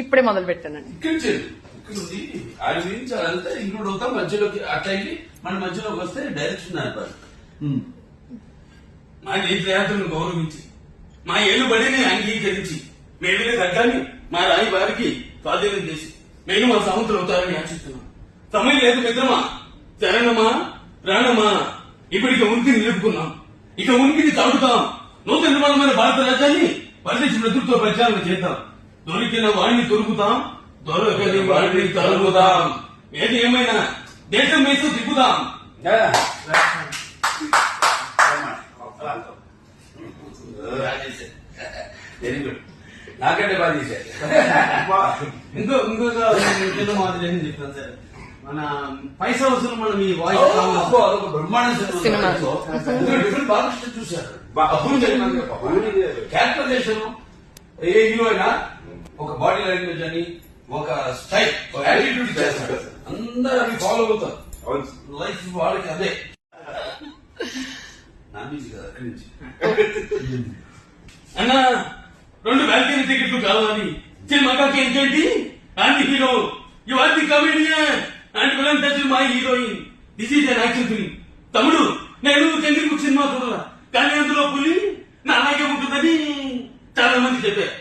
ఇప్పుడే మొదలు పెట్టానండి. ఇక్కడ ఉంది ఆయన గురించి అదంతా ఇంక్లూడ్ అవుతాం మధ్యలోకి అట్లా వెళ్ళి మన మధ్యలోకి వస్తే డైరెక్షన్ అయిపోయి మా తీర్థయాత్రను గౌరవించి మా ఏలుబడిని అంగీకరించి మేలుగా తగ్గాన్ని మా రాయి వారికి స్వాధీనం చేసి మేము మా సముద్రం అవుతారని ఆశిస్తున్నాం. సమయం లేదు మిత్రమా, చరణమా ప్రాణమా, ఇప్పటికి ఉనికిని నిలుపుకున్నాం, ఇక ఉనికిని తాగుతాం. నూతన నిర్మాణమైన భారత రాజ్యాన్ని పరదేశ నేతృత్వ ప్రచారం చేద్దాం. దొరికిన వాడిని దొరుకుతాం, దొరకని వాడిని తరుగుదాం. ఏది ఏమైనా దేశం వేసి తిప్పుదాం. వెరీ గుడ్, నాకంటే బాగా చేశారు. ఇంకొక చిన్న మాదిరి ఏం చెప్తాను సార్, మన పైసా వసూలు మనం ఈ వాయిస్ బ్రహ్మాండ సినిమా డిఫరెంట్ బాగా చూశారు. క్యారెక్టరైజేషన్ ఏ హీరో అయినా ఒక బాడీ లాంగ్వేజ్ అని ఒక స్టైల్ యాటిట్యూడ్ చేస్తారు, అందరూ అవి ఫాలో అవుతారు. లైఫ్ వాళ్ళకి అదే నాన్ వెజ్ కదా అక్కడి నుంచి. అన్న 2 బ్యాల్కనీ టికెట్లు కావాలి సినిమాకి. ఏంటంటి anti hero, you are the comedian and villain touch my heroine. This is an action film. తమ్ముడు, నేను చంద్రకి సినిమా చూడాల, కానీ అందులో పులి నా అలాగే ఉంటుందని చాలా మంది చెప్పారు.